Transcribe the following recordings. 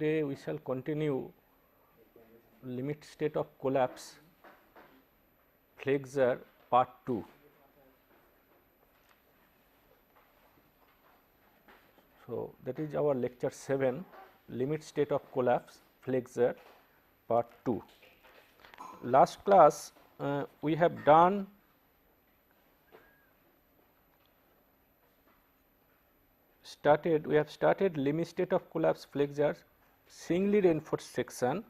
Today we shall continue limit state of collapse flexure part 2. So, that is our lecture 7, limit state of collapse flexure part 2. Last class we have started limit state of collapse flexure singly reinforced section,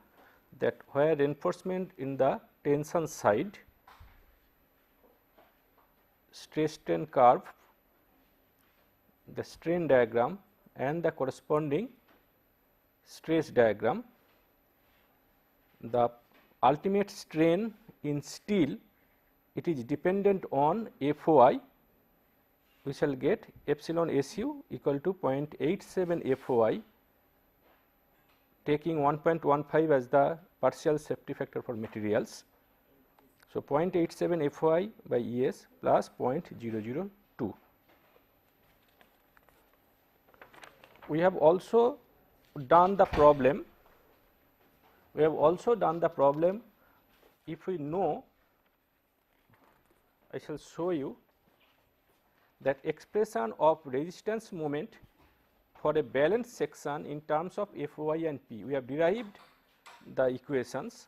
that where reinforcement in the tension side, stress strain curve, the strain diagram and the corresponding stress diagram. The ultimate strain in steel, it is dependent on FOI. We shall get epsilon SU equal to 0.87 FOI, taking 1.15 as the partial safety factor for materials. So, 0.87 FOI by ES plus 0.002. We have also done the problem. If we know, I shall show you that expression of resistance moment for a balanced section in terms of FOI and P. We have derived the equations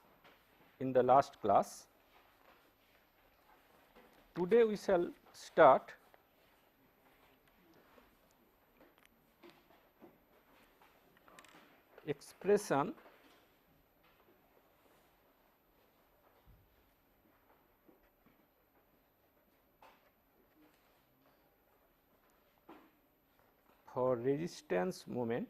in the last class. Today we shall start expression for resistance moment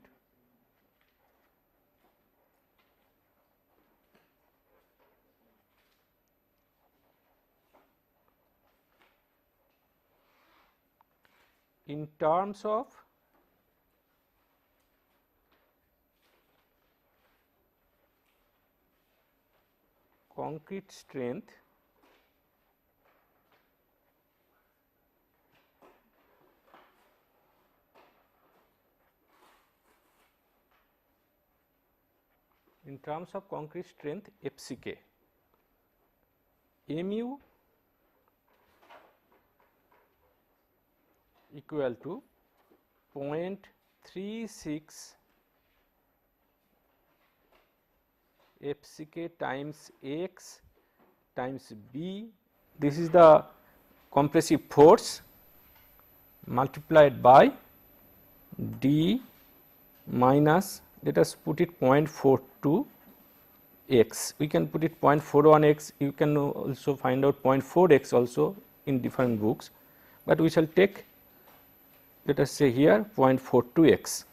in terms of concrete strength FCK. Mu equal to 0.36 FCK times X times B. This is the compressive force multiplied by D minus, let us put it 0.42 x. We can put it 0.41 x, you can also find out 0.4 x also in different books, but we shall take, let us say here 0.42 x.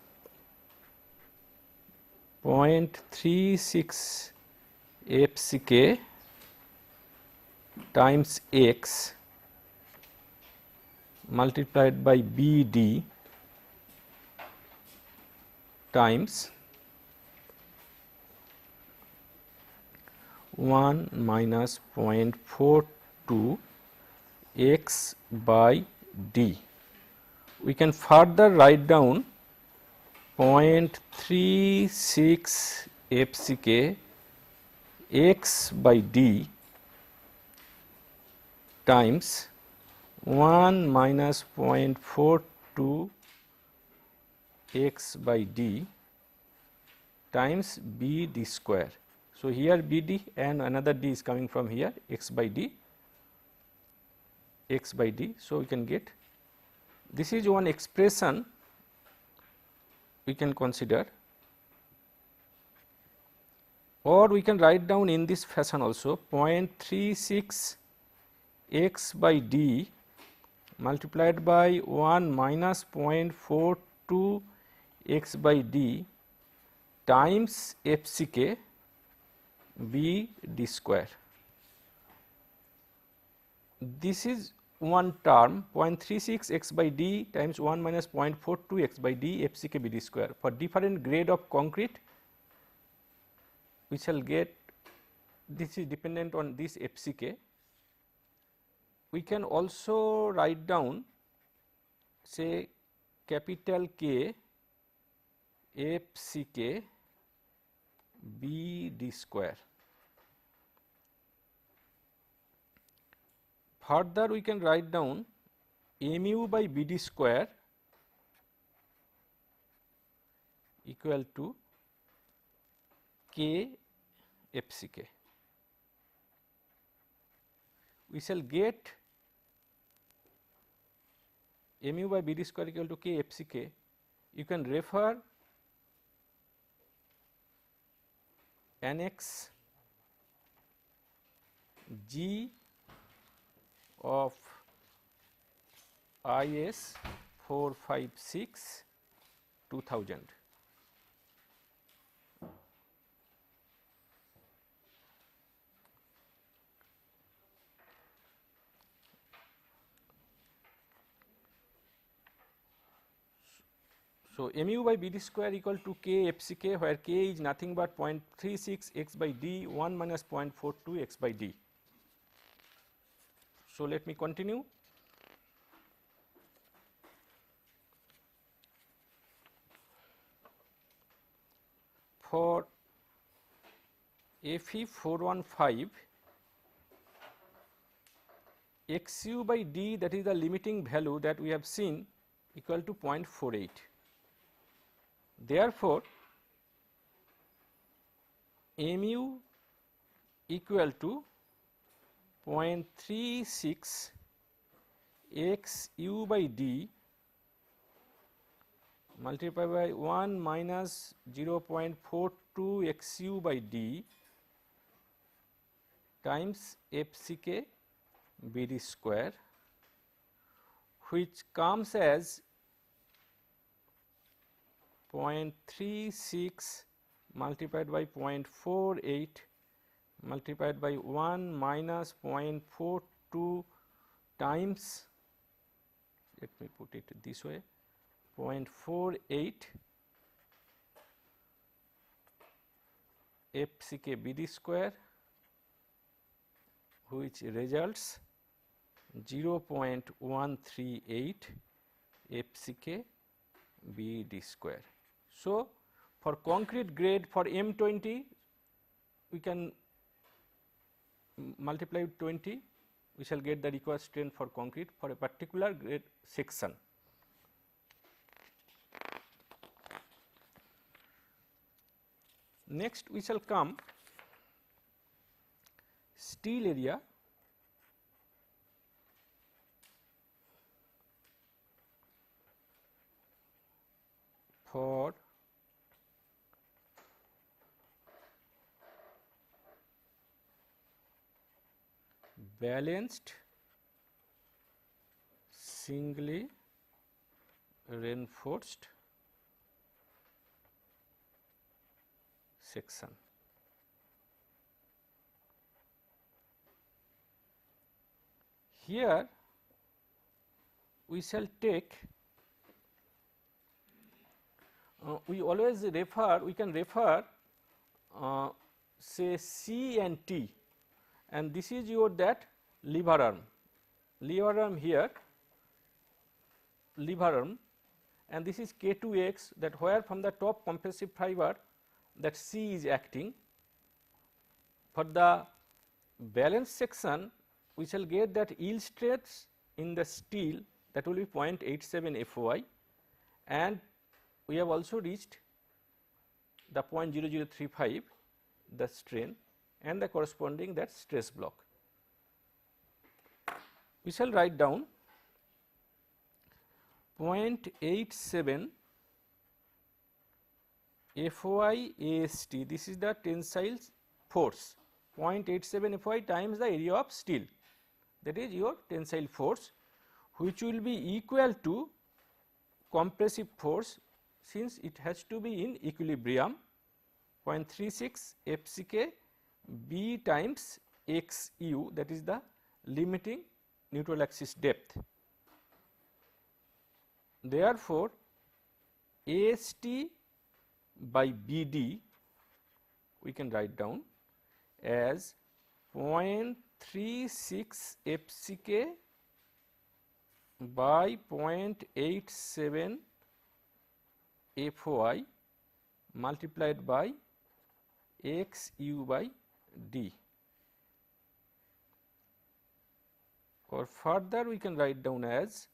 0.36 FCK times x multiplied by BD times 1 minus 0.42 x by D. We can further write down 0.36 FCK x by D times 1 minus 0.42 x by D times B D square. So, here B D and another D is coming from here, x by D. So, we can get, this is one expression we can consider, or we can write down in this fashion also 0.36 x by D multiplied by 1 minus 0.42 x by D times FCK B D square. This is one term, 0.36 x by D times 1 minus 0.42 x by D FCK B D square. For different grade of concrete, we shall get, this is dependent on this FCK. We can also write down, say, capital K FCK BD square. Further we can write down mu by BD square equal to K FCK. We shall get mu by BD square equal to K FCK. You can refer annex G of IS 456 2000. So, mu by BD square equal to K FCK, where K is nothing but 0.36 x by D 1 minus 0.42 x by D. So, let me continue. For FE 415, XU by D, that is the limiting value that we have seen, equal to 0.48. Therefore, mu equal to 0.36 XU by D multiplied by 1 minus 0.42 XU by D times FCK BD square, which comes as 0.36 multiplied by 0.48 multiplied by 1 minus 0.42 times, let me put it this way, 0.48 FCK BD square, which results 0.138 FCK BD square. So, for concrete grade for M20, we can multiply with 20, we shall get the required strength for concrete for a particular grade section. Next, we shall come steel area. For balanced singly reinforced section. Here we shall take, we always refer, we can refer say C and T, and this is your that lever arm here, lever arm, and this is K2X, that where from the top compressive fiber that C is acting. For the balance section, we shall get that yield stress in the steel, that will be 0.87 FOI, and we have also reached the 0.0035 the strain and the corresponding that stress block. We shall write down 0.87 FOI AST, this is the tensile force, 0.87 FOI times the area of steel, that is your tensile force, which will be equal to compressive force, since it has to be in equilibrium, 0.36 FCK B times XU, that is the limiting neutral axis depth. Therefore, AST by BD we can write down as 0.36 FCK by 0.87 FOI multiplied by XU by D. Or further we can write down as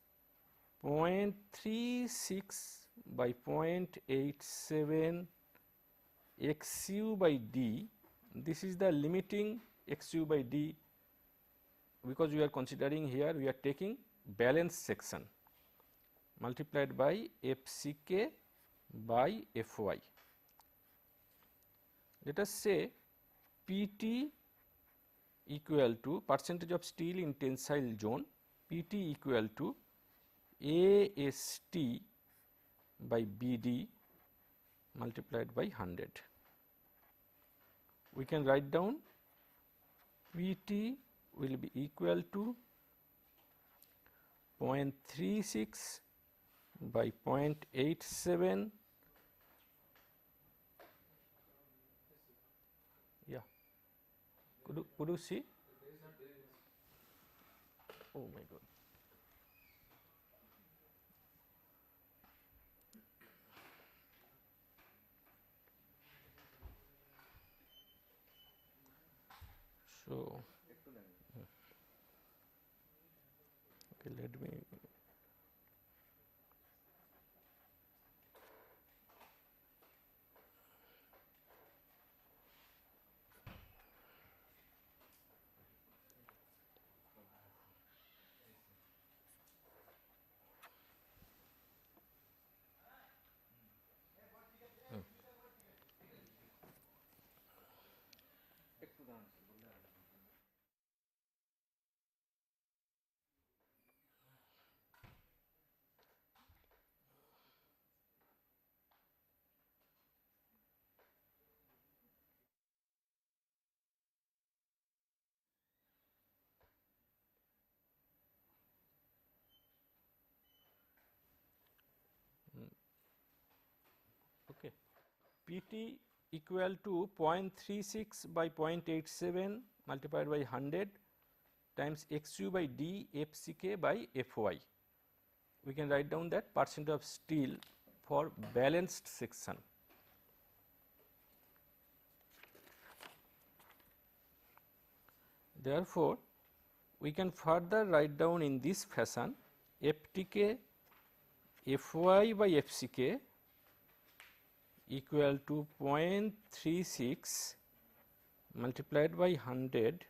0.36 by 0.87 XU by D. This is the limiting XU by D, because we are considering here we are taking balanced section, multiplied by FCK by Fy. Let us say PT equal to percentage of steel in tensile zone, PT equal to AST by BD multiplied by 100. We can write down PT will be equal to 0.36 by 0.87. Yeah, could you see? Oh my God. So, okay, let me. Okay. PT equal to 0.36 by 0.87 multiplied by 100 times XU by D FCK by Fy. We can write down that percent of steel for balanced section. Therefore, we can further write down in this fashion FTK Fy by FCK equal to 0.36 multiplied by 100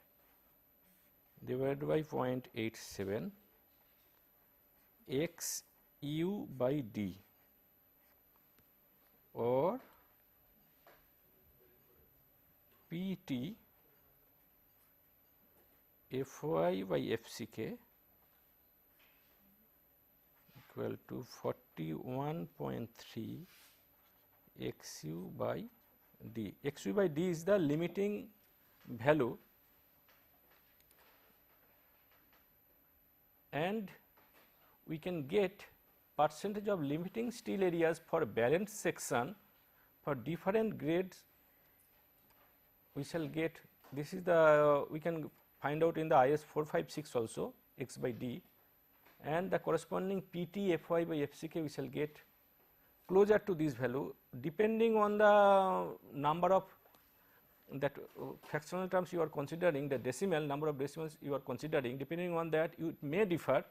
divided by 0.87 XU by D, or PT Fy by FCK equal to 41.3 XU by D. XU by D is the limiting value, and we can get percentage of limiting steel areas for balanced section for different grades. We shall get, this is the, we can find out in the IS 456 also, X by D, and the corresponding PT Fy by FCK we shall get closer to this value, depending on the number of that fractional terms you are considering, the decimal number of decimals you are considering, depending on that it may differ,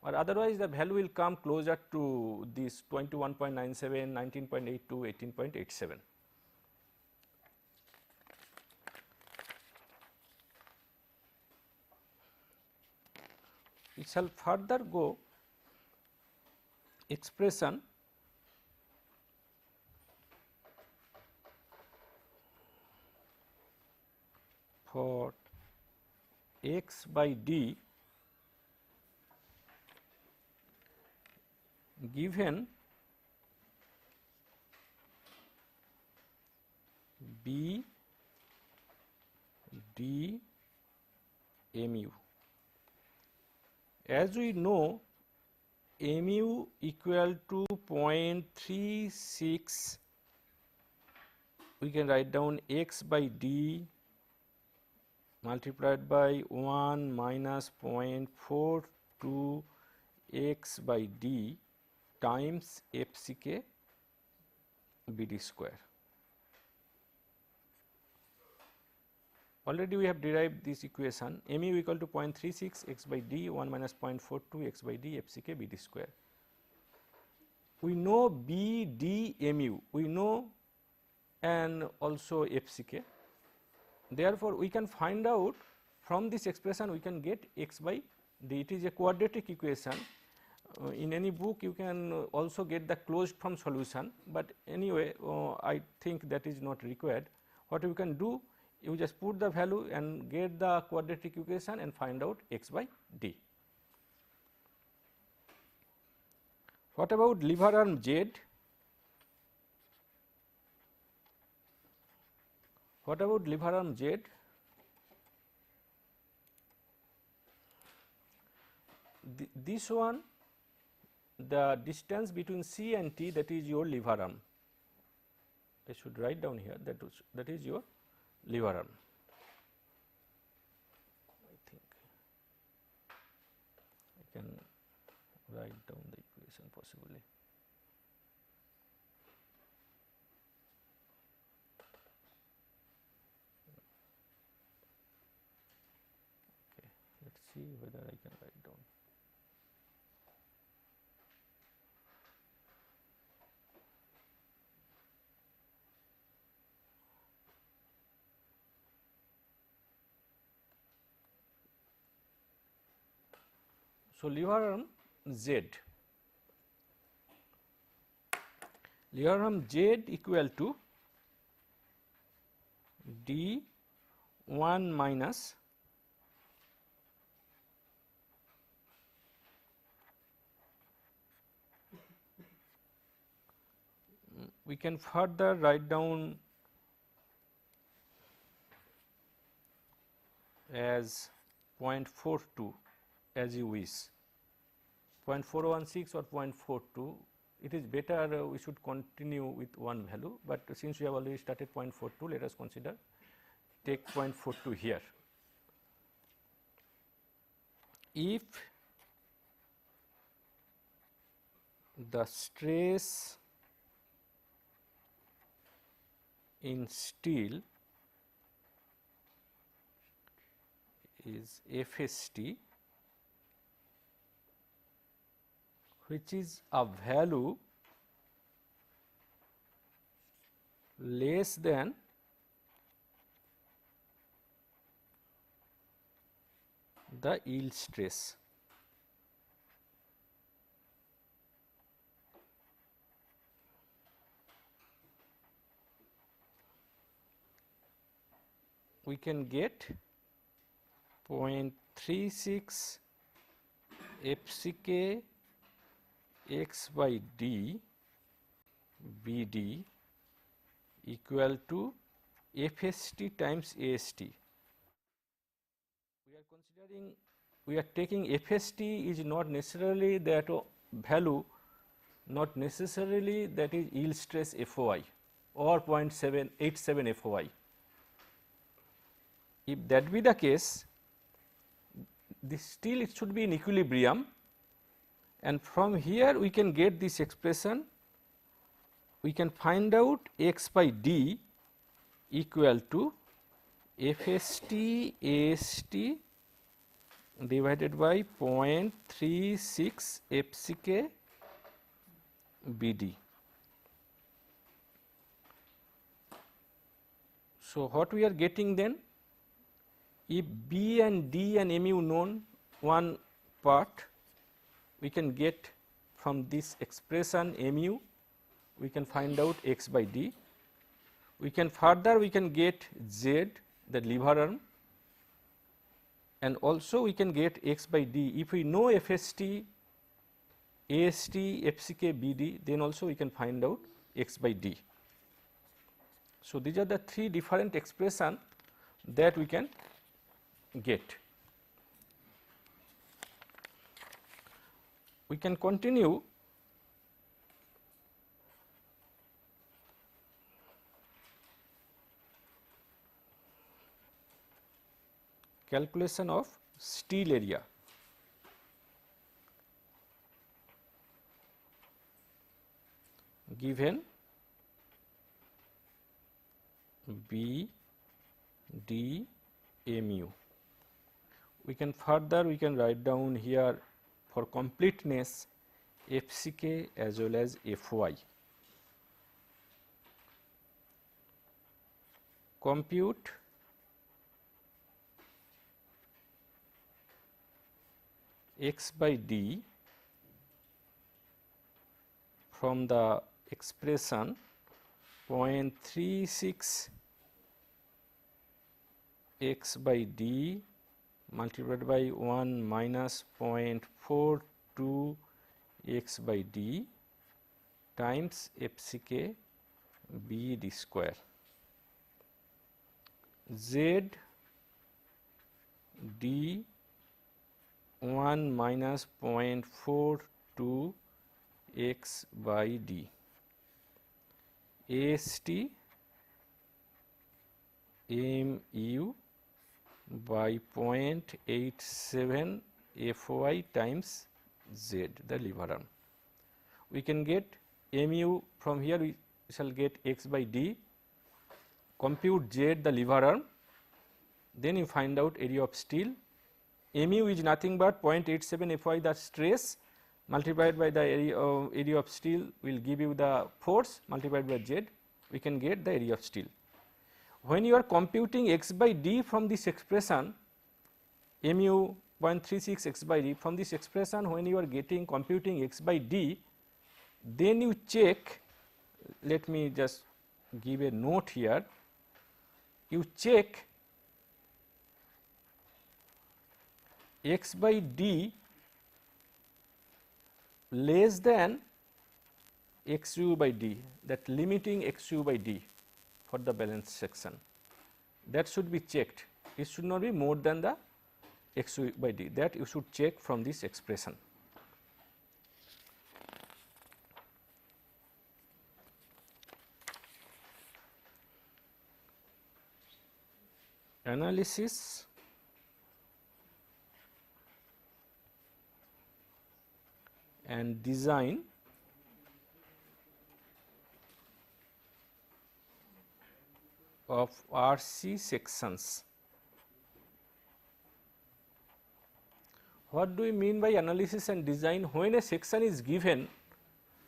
or otherwise the value will come closer to this 21.97, 19.82, 18.87. We shall further go expression for X by D given B D mu. As we know, mu equal to 0.36, we can write down X by D multiplied by 1 minus 0.42 X by D times FCK BD square. already we have derived this equation mu equal to 0.36 x by d 1 minus 0.42 x by d FCK BD square. We know B, D, mu, we know and also FCK. Therefore, we can find out from this expression we can get x by d. It is a quadratic equation. In any book you can also get the closed form solution, but anyway I think that is not required. What you can do, you just put the value and get the quadratic equation and find out x by d. What about lever arm Z? What about lever arm Z? This one, the distance between C and T, that is your lever arm. I should write down here that is your lever arm. I think I can write down the equation possibly. Okay, let's see whether I can write down. So, lever arm Z, lever arm Z equal to d 1 minus we can further write down as 0.42 as you wish, 0.416 or 0.42. It is better we should continue with one value, but since we have already started 0.42, let us consider take 0.42 here. If the stress in steel is FST, which is a value less than the yield stress. We can get 0.36 FCK x by d BD equal to FST times AST. We are considering, we are taking FST is not necessarily that value, not necessarily that is yield stress FOI or 0.787 FOI. If that be the case, this still it should be in equilibrium, and from here we can get this expression. We can find out x by d equal to FST AST divided by 0.36 FCK BD. So, what we are getting then, if B and D and mu known one part, we can get from this expression mu, we can find out x by d. We can further we can get z, the lever arm, and also we can get x by d. If we know FST, AST, FCK, BD, then also we can find out x by d. So, these are the three different expressions that we can get. We can continue calculation of steel area. Given B, D, mu. We can further write down here for completeness FCK as well as FY. Compute x by d from the expression 0.36 x by d multiplied by 1 minus 0.42 x by d times FCK b d square. Z d 1 minus 0.42 x by d. AST mu by 0.87 Fy times Z, the lever arm. We can get mu from here, we shall get x by d, compute Z, the lever arm, then you find out area of steel. Mu is nothing but 0.87 Fy, the stress, multiplied by the area of steel will give you the force, multiplied by Z, we can get the area of steel. When you are computing x by d from this expression, mu 0.36 x by d, from this expression when you are getting computing x by d, then you check, let me just give a note here, you check x by d less than xu by d, that limiting xu by d for the balance section, that should be checked. It should not be more than the xu by d, that you should check from this expression. Analysis and design of RC sections. What do we mean by analysis and design? When a section is given,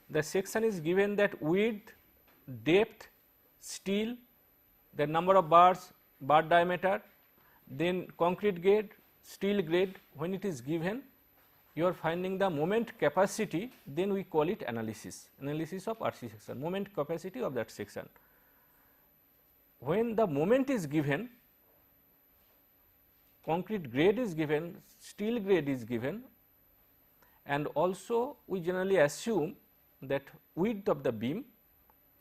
the section is given that width, depth, steel, the number of bars, bar diameter, then concrete grade, steel grade. When it is given, you are finding the moment capacity, then we call it analysis, analysis of RC section, moment capacity of that section. When the moment is given, concrete grade is given, steel grade is given, and also we generally assume that width of the beam,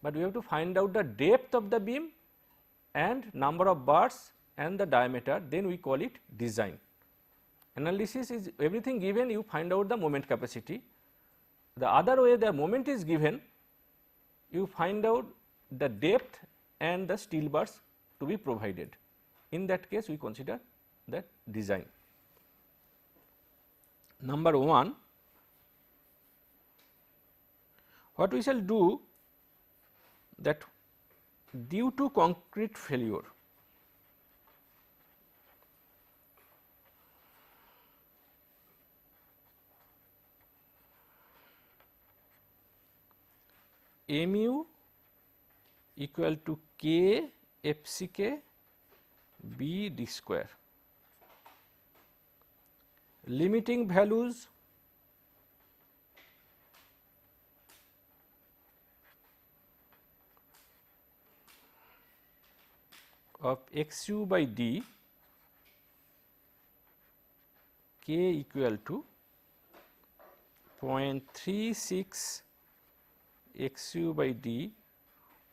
but we have to find out the depth of the beam and number of bars and the diameter, then we call it design. Analysis is everything given, you find out the moment capacity. The other way, the moment is given, you find out the depth and the steel bars to be provided. In that case, we consider that design. Number 1, what we shall do, that due to concrete failure, mu equal to k FCK b d square. Limiting values of xu by d, k equal to 0.36 xu by d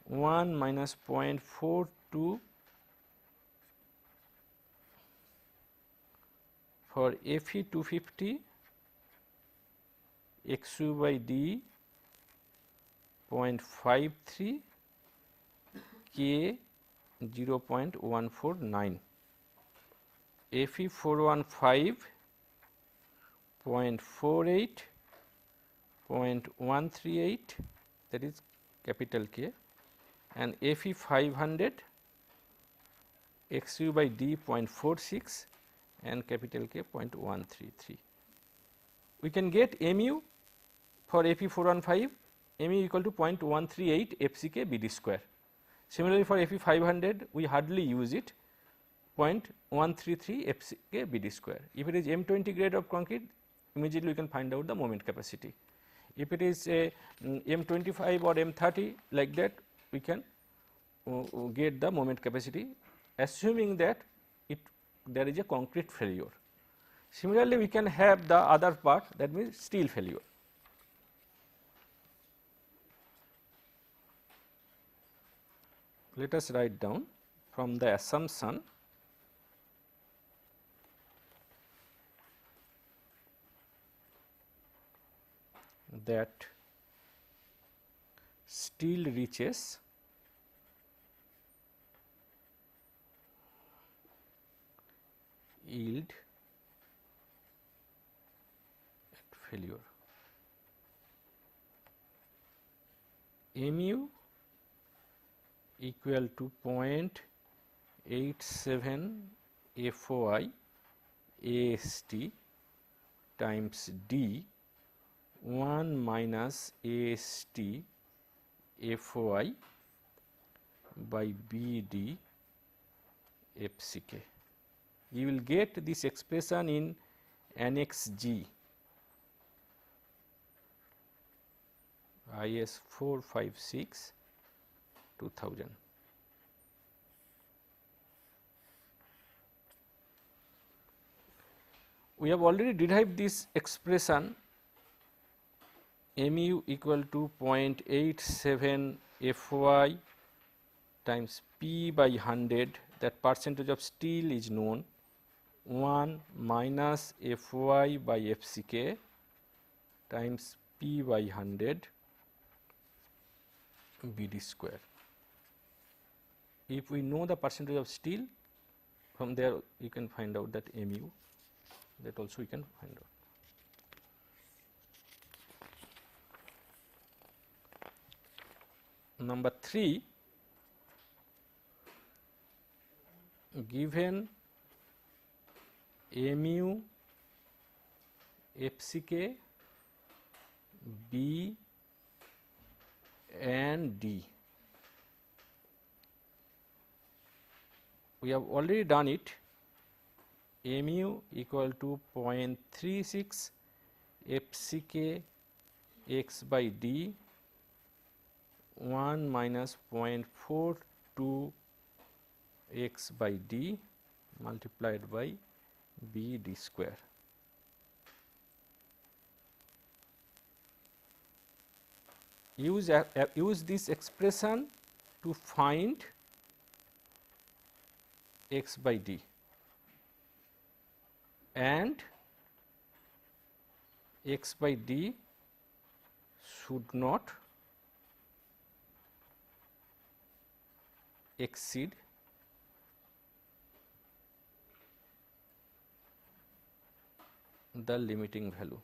1 minus 0.42 for Fe 250, xu by d 0.53, k 0.149, Fe 415 0.48, 0.138, that is capital K, and Fe 500 XU by D 0.46 and capital K 0.133. We can get mu for AP 415, mu equal to 0.138 FCK BD square. Similarly, for AP 500 we hardly use it, 0.133 FCK BD square. If it is M20 grade of concrete, immediately we can find out the moment capacity. If it is a M25 or M30 like that, we can get the moment capacity, assuming that there is a concrete failure. Similarly, we can have the other part, that means steel failure. Let us write down from the assumption that steel reaches yield at failure. Mu equal to 0.87 FOI AST times D 1 minus AST FOI by BD FCK. You will get this expression in Annex G, IS 456 2000. We have already derived this expression mu equal to 0.87 FY times P by 100, that percentage of steel is known, 1 minus Fy by Fck times P by 100 BD square. If we know the percentage of steel, from there you can find out that mu, that also we can find out. Number 3, given mu, FCK, B and D. We have already done it. Mu equal to 0.36 FCK x by D 1 minus 0.42 x by D multiplied by B D square. Use this expression to find x by D, and x by D should not exceed the limiting value.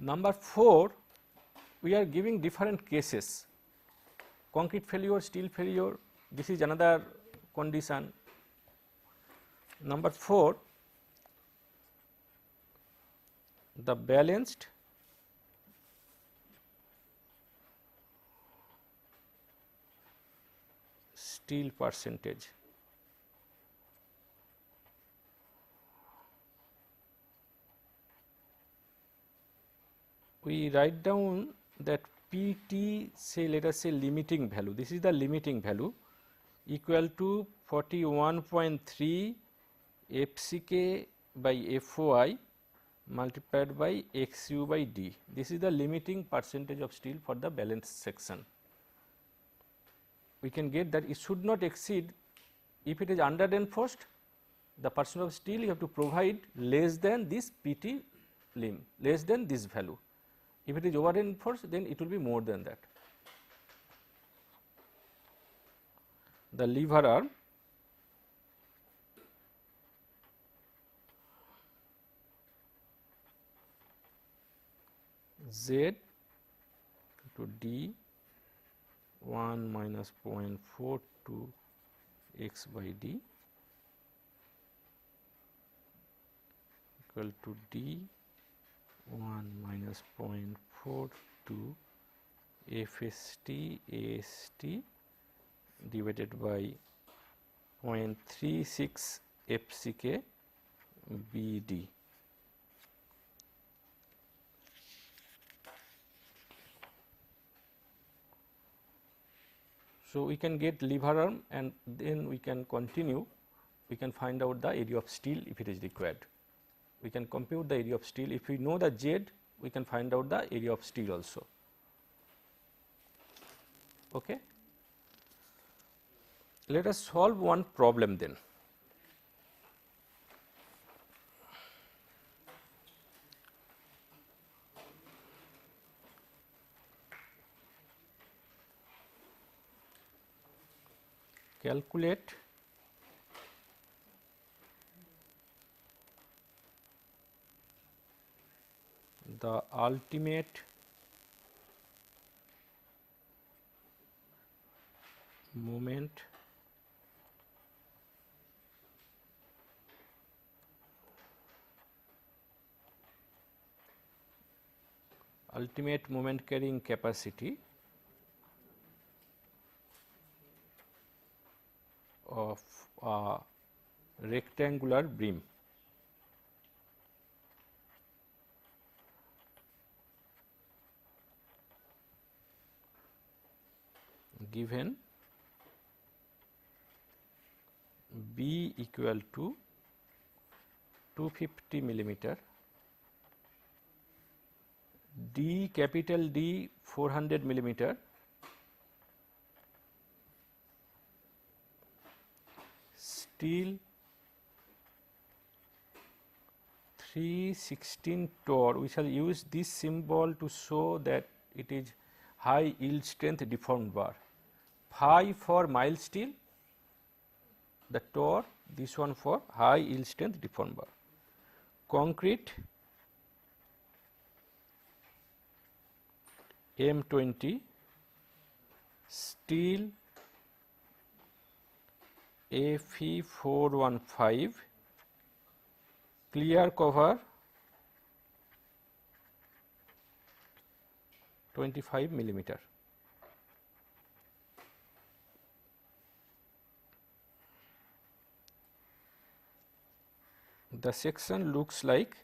Number 4, we are giving different cases, concrete failure, steel failure, this is another condition. Number 4, the balanced steel percentage. We write down that PT, say let us say limiting value, this is the limiting value, equal to 41.3 FCK by FOI multiplied by XU by D. This is the limiting percentage of steel for the balanced section. We can get that it should not exceed, if it is under reinforced, the percentage of steel you have to provide less than this PT lim, less than this value. If it is over reinforced, then it will be more than that. The lever arm Z to D 1 minus 0.42 x by D equal to D 1 minus 0.42 FST AST divided by 0.36 FCK BD. So, we can get lever arm and then we can continue, we can find out the area of steel if it is required. We can compute the area of steel. If we know the Z, we can find out the area of steel also. Okay. Let us solve one problem then. Calculate the ultimate moment carrying capacity of a rectangular beam given B equal to 250 millimeter, D capital D 400 millimeter, steel 316 torr. We shall use this symbol to show that it is high yield strength deformed bar. Phi for mild steel, the torr, this one for high yield strength deformed bar. Concrete M20, steel Fe415, clear cover 25 millimeter. The section looks like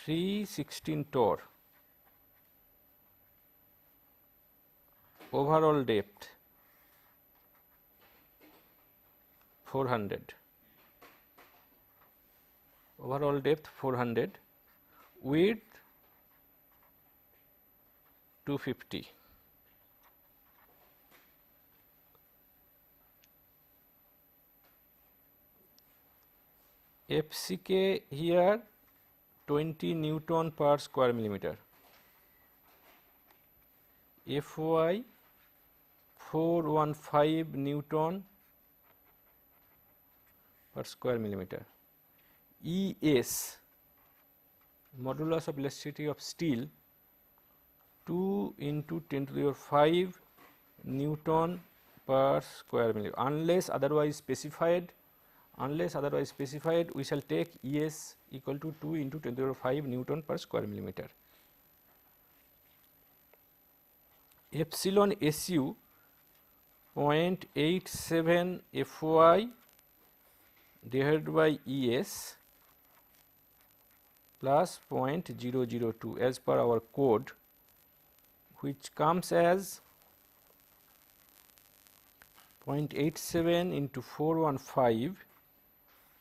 (316) torr, overall depth 400, overall depth 400, width 250. FCK here 20 Newton per square millimeter, Fy 415 Newton per square millimeter, ES modulus of elasticity of steel 2 into 10 to the power 5 Newton per square millimeter. Unless otherwise specified, we shall take ES equal to 2 into 10 to the power 5 Newton per square millimeter. Epsilon SU 0.87 Fy divided by ES plus 0.002 as per our code, which comes as 0.87 into 415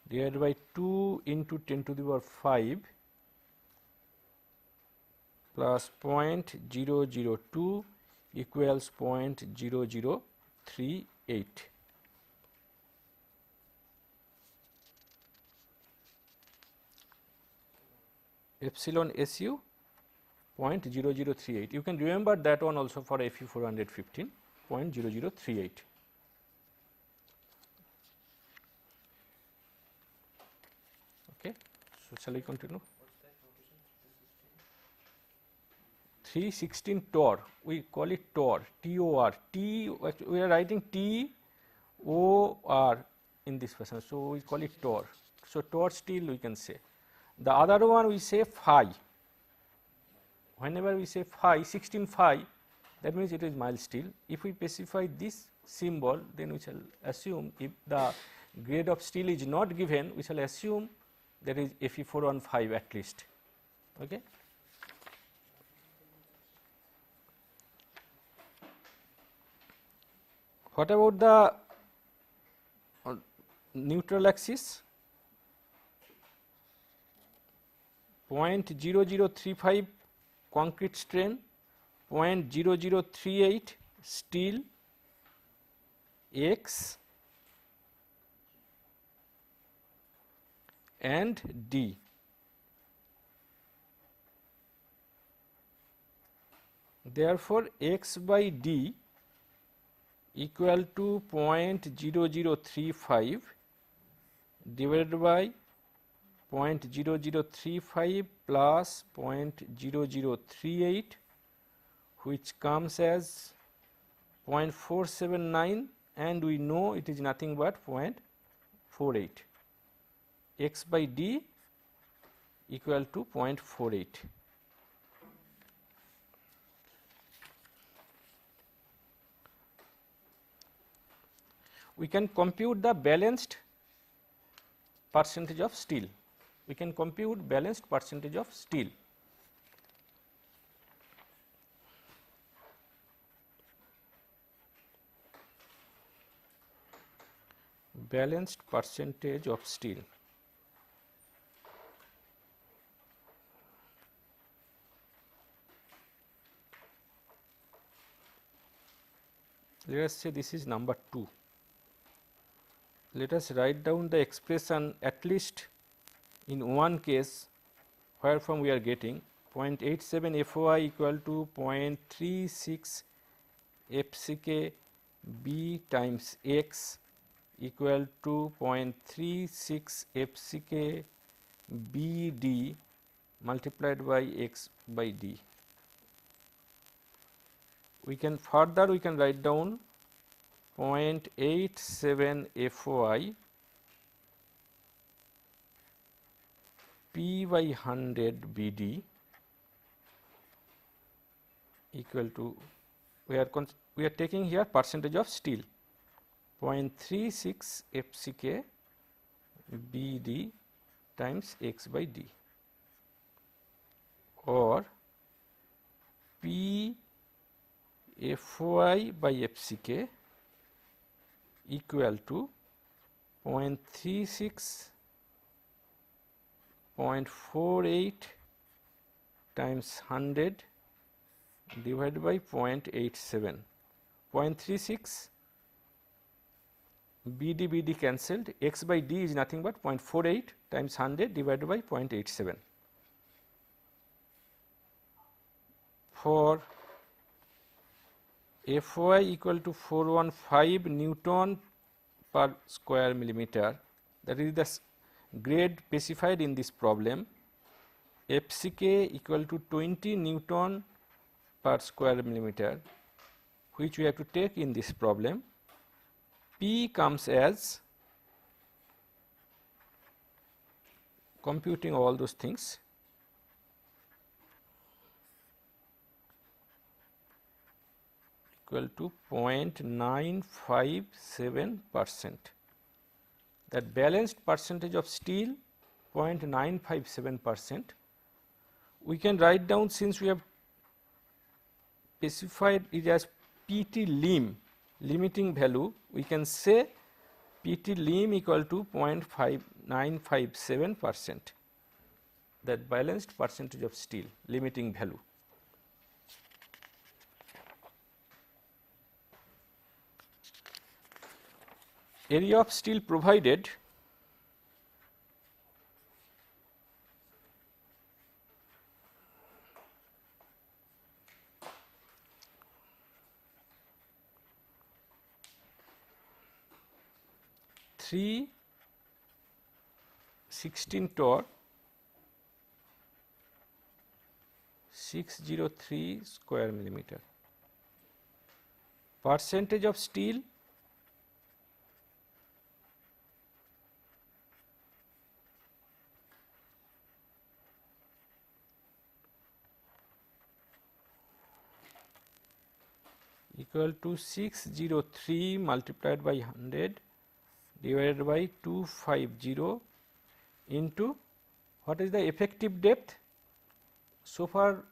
divided by 2 into 10 to the power 5 plus 0.002 equals 0.0038. Epsilon SU 0.0038. You can remember that one also for Fe 415, 0.0038. So, shall we continue? 316 torr, we call it torr, T-O-R, we are writing T-O-R in this fashion, so we call it torr. So, torr steel we can say. The other one we say phi. Whenever we say phi, 16 phi, that means it is mild steel. If we specify this symbol, then we shall assume, if the grade of steel is not given, we shall assume that is Fe415 at least. Okay. What about the neutral axis? 0.0035 concrete strain, 0.0038 steel, X and D. Therefore, X by D equal to 0.0035 divided by 0.0035 plus 0.0038, which comes as 0.479, and we know it is nothing but 0.48. X by D equal to 0.48. We can compute the balanced percentage of steel. We can compute balanced percentage of steel. Balanced percentage of steel. Let us say this is number 2. Let us write down the expression at least in one case where from we are getting 0.87 FOI equal to 0.36 FCK B times X equal to 0.36 FCK BD multiplied by X by D. We can further write down 0.87 FOI P by 100 BD equal to, we are taking here percentage of steel, 0.36 FCK BD times X by D, or P FOI by FCK equal to 0.36 0.48 times 100 divided by 0.87. 0.36 BD cancelled, X by D is nothing but 0.48 times 100 divided by 0.87. For FOI equal to 415 Newton per square millimeter, that is the grade specified in this problem. FCK equal to 20 Newton per square millimeter, which we have to take in this problem. P comes as, computing all those things, equal to 0.957%. That balanced percentage of steel 0.957%. We can write down, since we have specified it as PT lim, limiting value, we can say PT lim equal to 0.957%, that balanced percentage of steel, limiting value. Area of steel provided, (3) 16 torr 603 square millimeter. Percentage of steel, equal to 603 multiplied by 100 divided by 250 into what is the effective depth. So far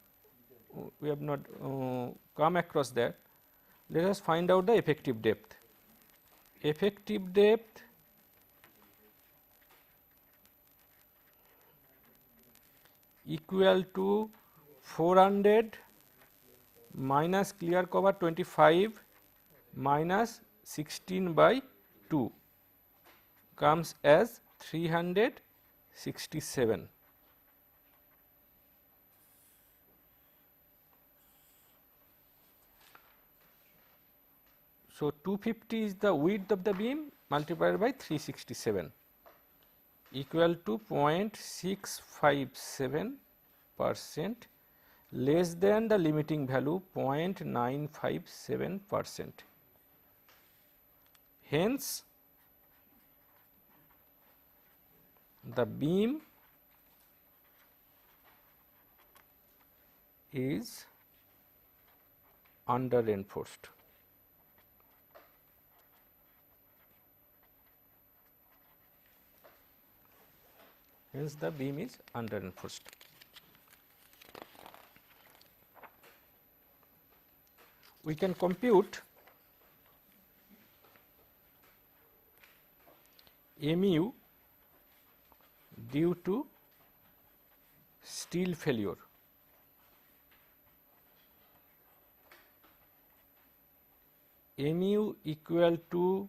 we have not come across that. Let us find out the effective depth. Effective depth equal to 400 minus clear cover 25 minus 16 by 2 comes as 367. So, 250 is the width of the beam multiplied by 367 equal to 0.657% less than the limiting value 0.957%. Hence, the beam is under reinforced. Hence, the beam is under reinforced. We can compute mu due to steel failure. Mu equal to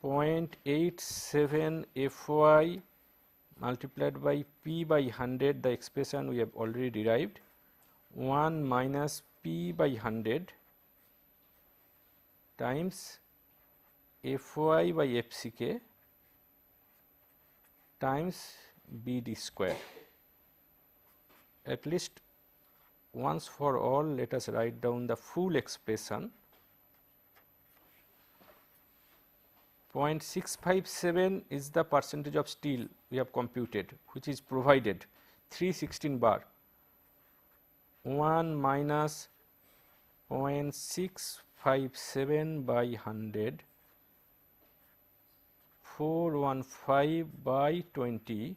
0.87 Fy multiplied by P by 100, the expression we have already derived, 1 minus P by 100 times Fy by Fck times Bd square. At least once for all, let us write down the full expression. 0.657 is the percentage of steel we have computed, which is provided 316 bar. 1 minus 0.657 by 100, 415 by 20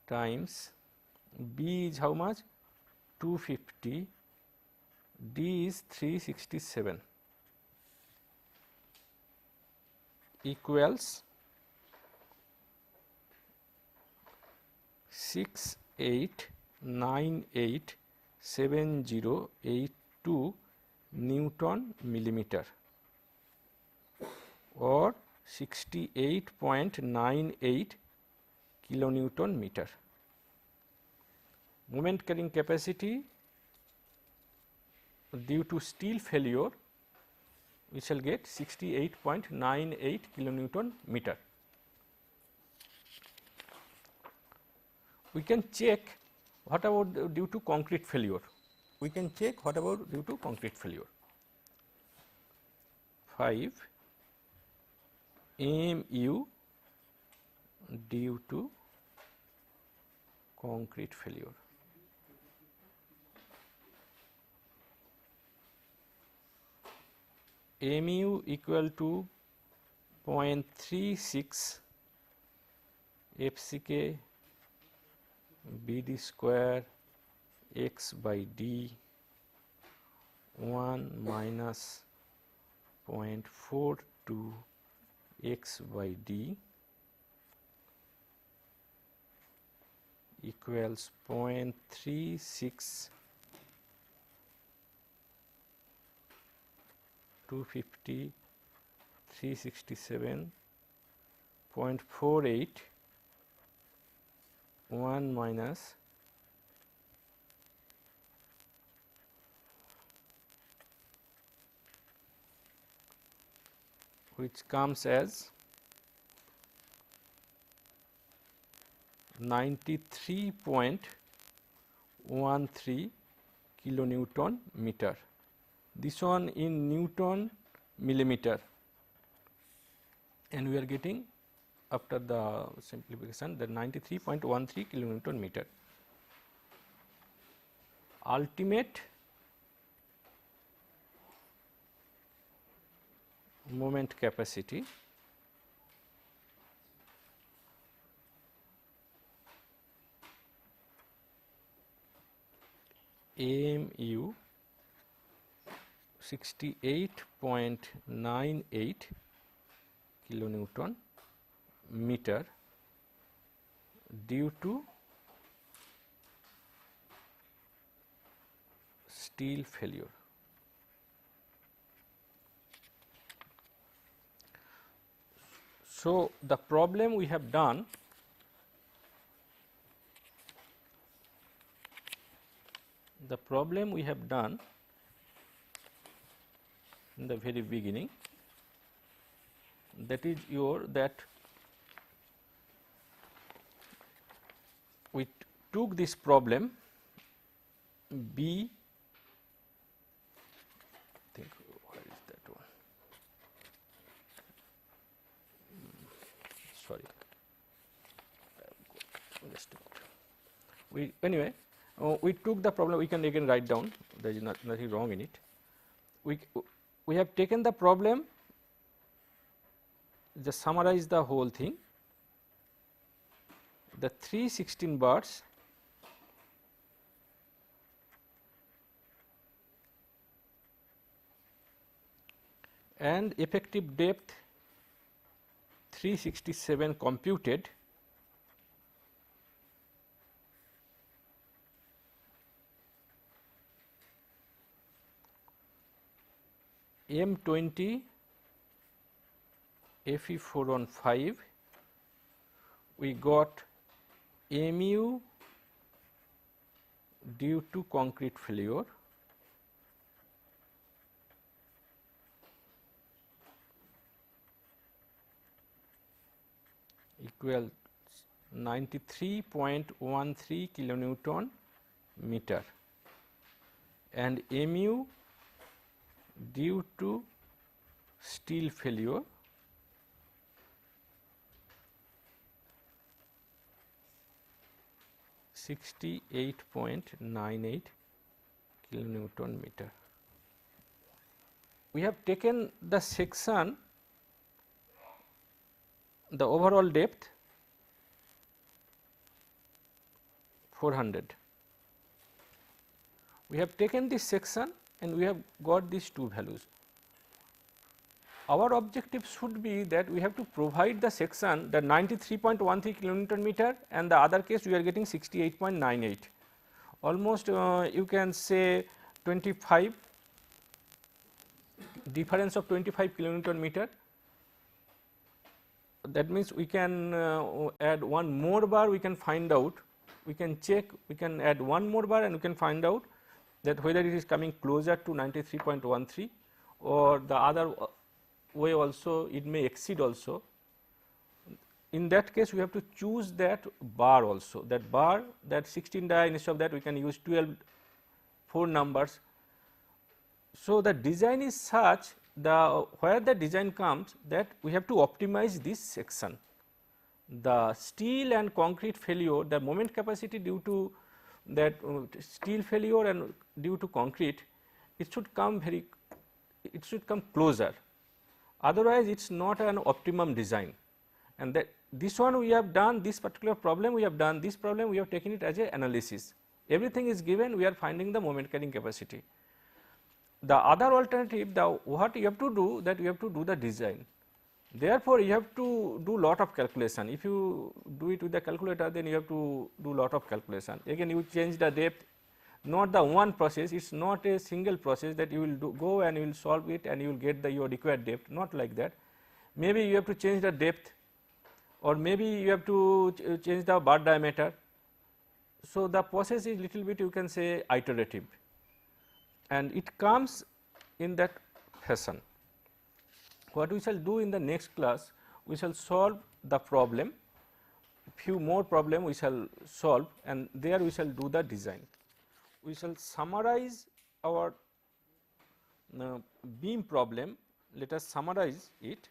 times B is how much? 250, D is 367 equals 68987082 Newton millimeter or 68.98 kilonewton meter. Moment carrying capacity due to steel failure, we shall get 68.98 kilonewton meter. We can check what about due to concrete failure. We can check what about due to concrete failure. 5 mu due to concrete failure. Mu equal to 0.36 Fck Bd square x by d 1 minus 0.42 x by d equals 0.36 250 367.48 1 minus which comes as 93.1 0.13 kilonewton meter. This one in Newton millimeter, and we are getting after the simplification the 93.13 kilonewton meter. Ultimate moment capacity AMU 68.98 kilonewton meter due to steel failure. So, the problem we have done, in the very beginning, that is that we took this problem B, I think where is that one, sorry, we anyway we took the problem, we can again write down, there is nothing wrong in it. We have taken the problem, just summarize the whole thing. The 316 bars and effective depth 367 computed, M20 Fe415, we got MU due to concrete failure, equal 93.13 kilonewton meter, and MU due to steel failure (68.98 kilonewton meter). We have taken the section, the overall depth 400. We have taken this section and we have got these two values. Our objective should be that we have to provide the section, the 93.13 kilonewton meter, and the other case we are getting 68.98, almost you can say 25, difference of 25 kilonewton meter. That means we can add one more bar, we can find out, we can check, we can add one more bar and we can find out that whether it is coming closer to 93.13 or the other way also it may exceed also. In that case we have to choose that bar also, that bar, that 16 die, instead of that we can use 12 4 numbers. So, the design is such, where the design comes, that we have to optimize this section. The steel and concrete failure, the moment capacity due to that steel failure and due to concrete, it should come closer, otherwise it is not an optimum design. And that this one we have done, this particular problem we have done, this problem we have taken it as a analysis. Everything is given, we are finding the moment carrying capacity. The other alternative, what you have to do, that you have to do the design. Therefore, you have to do lot of calculation. If you do it with the calculator, then you have to do lot of calculation. Again, you change the depth, not the one process, it is not a single process that you will go and you will solve it and you will get your required depth, not like that. Maybe you have to change the depth, or maybe you have to change the bar diameter. So, the process is little bit, you can say, iterative, and it comes in that fashion. What we shall do in the next class, we shall solve the problem, few more problem we shall solve, and there we shall do the design. we shall summarize our beam problem. Let us summarize it.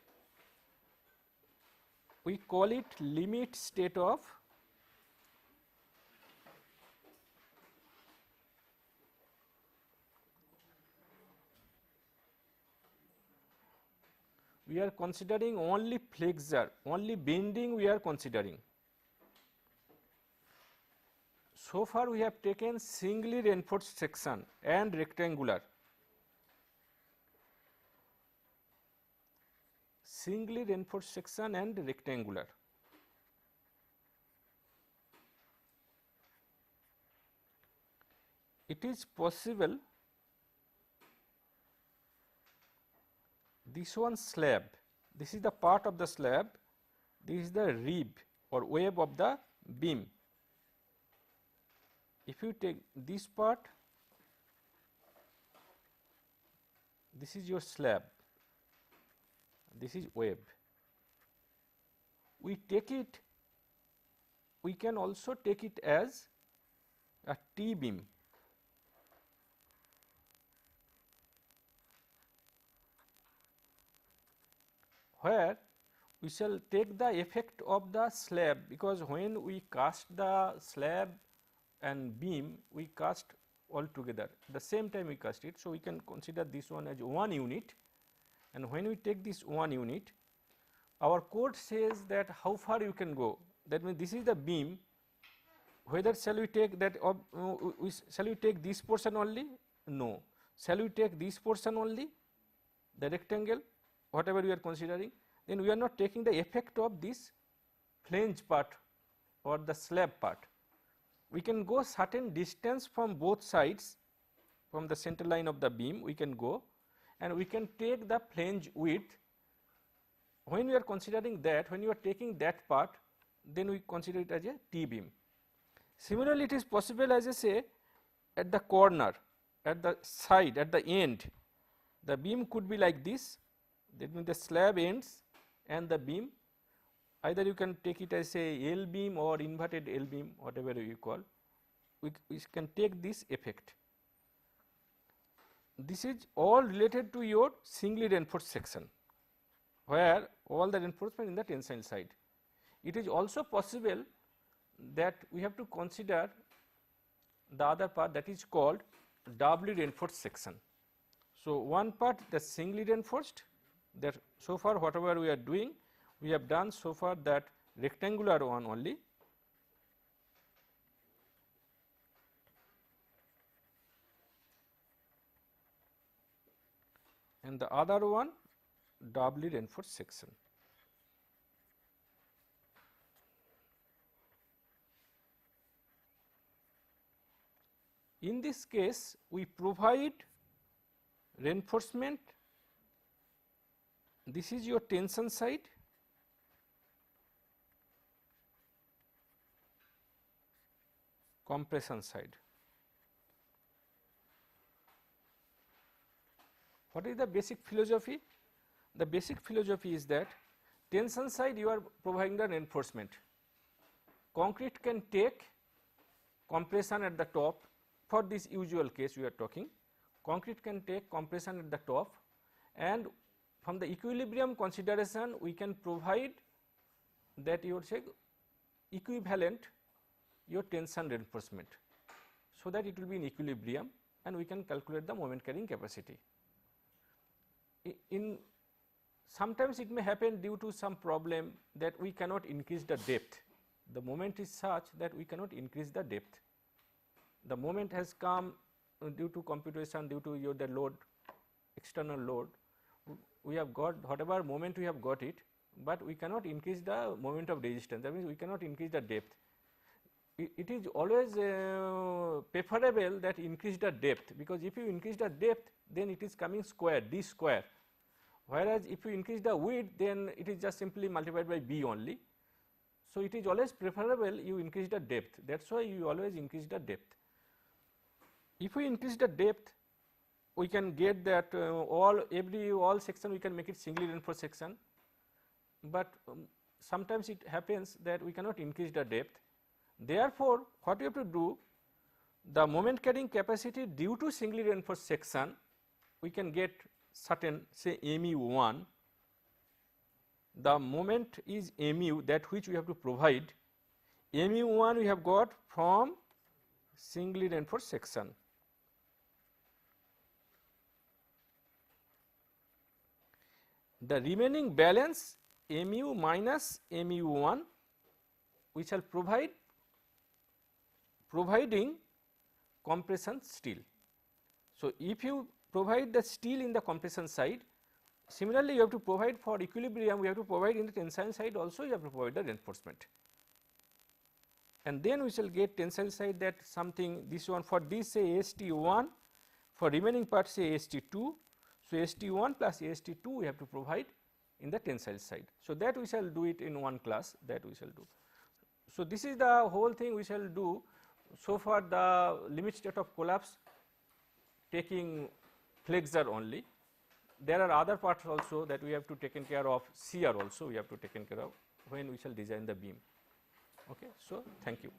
We call it limit state of we are considering only flexure, only bending we are considering. So far we have taken singly reinforced section and rectangular. Singly reinforced section and rectangular. It is possible this one slab, this is the part of the slab, this is the rib or web of the beam. If you take this part, this is your slab, this is web. We take it, we can also take it as a T beam. Where we shall take the effect of the slab, because when we cast the slab and beam, we cast all together, the same time we cast it. So, we can consider this one as one unit, and when we take this one unit, our code says that how far you can go. That means, this is the beam, whether shall we take that shall we take this portion only? No. Shall we take this portion only, the rectangle, whatever we are considering? Then we are not taking the effect of this flange part or the slab part. We can go certain distance from both sides, from the center line of the beam we can go, and we can take the flange width. When we are considering that, when you are taking that part, then we consider it as a T beam. Similarly, it is possible, as I say, at the corner, at the side, at the end, the beam could be like this. That means, the slab ends and the beam, either you can take it as a L beam or inverted L beam, whatever you call, we can take this effect. This is all related to your singly reinforced section, where all the reinforcement in the tensile side. It is also possible that we have to consider the other part, that is called doubly reinforced section. So, one part, the singly reinforced, that so far whatever we are doing, we have done so far that rectangular one only. And the other one, doubly reinforced section. In this case, we provide reinforcement. This is your tension side, compression side. What is the basic philosophy? The basic philosophy is that tension side you are providing the reinforcement. Concrete can take compression at the top. For this usual case we are talking, concrete can take compression at the top, and from the equilibrium consideration we can provide that you say equivalent your tension reinforcement, so that it will be in equilibrium and we can calculate the moment carrying capacity. In sometimes it may happen due to some problem that we cannot increase the depth. The moment is such that we cannot increase the depth. The moment has come due to computation, due to the load, external load, we have got whatever moment we have got it, but we cannot increase the moment of resistance. That means, we cannot increase the depth. It is always preferable that increase the depth, because if you increase the depth, then it is coming square, d square, whereas if you increase the width, then it is just simply multiplied by b only. So, it is always preferable you increase the depth, that is why you always increase the depth. If we increase the depth, we can get that all section we can make it singly reinforced section, but sometimes it happens that we cannot increase the depth. Therefore, what we have to do, the moment carrying capacity due to singly reinforced section, we can get certain say mu1, the moment is mu that which we have to provide, mu1 we have got from singly reinforced section. The remaining balance mu minus mu1 we shall providing compression steel. So, if you provide the steel in the compression side, similarly you have to provide for equilibrium, we have to provide in the tensile side also, you have to provide the reinforcement. And then we shall get tensile side that something this one for this say AST1, for remaining part say AST2. So, AST1 plus AST2 we have to provide in the tensile side. So, that we shall do it in one class, that we shall do. So, this is the whole thing we shall do. So far the limit state of collapse taking flexure only. There are other parts also that we have to taken care of, shear also we have to taken care of when we shall design the beam. Okay. So, thank you.